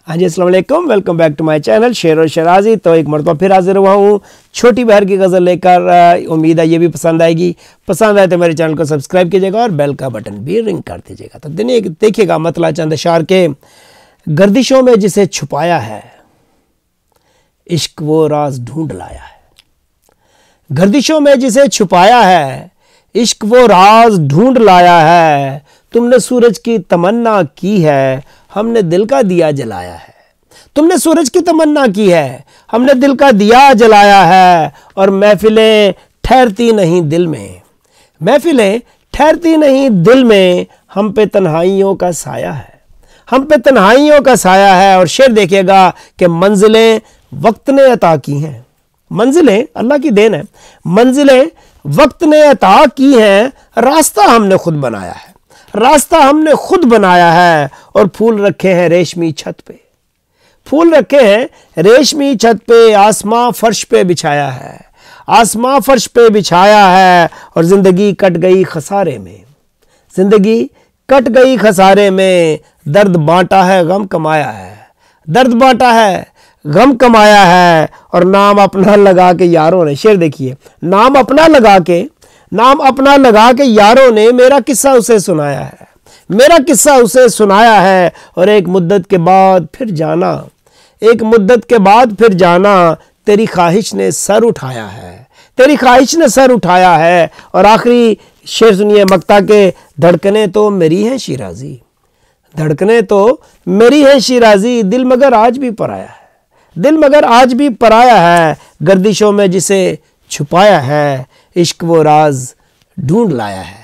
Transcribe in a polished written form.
हाँ जी, अस्सलाम वालेकुम, welcome back to my channel शेर और शराजी। तो एक मरतबा फिर हाजिर हुआ हूँ छोटी बहर की गज़ल लेकर। उम्मीद है ये भी पसंद आएगी। पसंद आए तो मेरे चैनल को सब्सक्राइब कीजिएगा और बेल का बटन भी रिंग कर दीजिएगा। तो देखिएगा मतला चंद अशार के। गर्दिशों में जिसे छुपाया है इश्क वो राज ढूंढ लाया है। गर्दिशों में जिसे छुपाया है इश्क वो राज ढूंढ लाया है। तुमने सूरज की तमन्ना की है हमने दिल का दिया जलाया है। तुमने सूरज की तमन्ना की है हमने दिल का दिया जलाया है। और महफिलें ठहरती नहीं दिल में, महफिलें ठहरती नहीं दिल में। हम पे तन्हाइयों का साया है, हम पे तन्हाइयों का साया है। और शेर देखिएगा कि मंजिलें वक्त ने अता की हैं। मंजिलें अल्लाह की देन है, मंजिलें वक्त ने अता की हैं। रास्ता हमने खुद बनाया है, रास्ता हमने खुद बनाया है। और फूल रखे हैं रेशमी छत पे, फूल रखे हैं रेशमी छत पे। आसमां फर्श पे बिछाया है, आसमां फर्श पे बिछाया है। और जिंदगी कट गई खसारे में, जिंदगी कट गई खसारे में। दर्द बांटा है गम कमाया है, दर्द बांटा है गम कमाया है। और नाम अपना लगा के यारों ने, शेर देखिए, नाम अपना लगा के, नाम अपना लगा के यारों ने मेरा किस्सा उसे सुनाया है, मेरा किस्सा उसे सुनाया है। और एक मुद्दत के बाद फिर जाना, एक मुद्दत के बाद फिर जाना। तेरी ख्वाहिश ने सर उठाया है, तेरी ख्वाहिश ने सर उठाया है। और आखिरी शेर सुनिए मक्ता के। धड़कने तो मेरी है शिराजी, धड़कने तो मेरी है शिराजी। दिल मगर आज भी पराया है, दिल मगर आज भी पराया है। गर्दिशों में जिसे छुपाया है इश्क वो राज ढूंढ लाया है।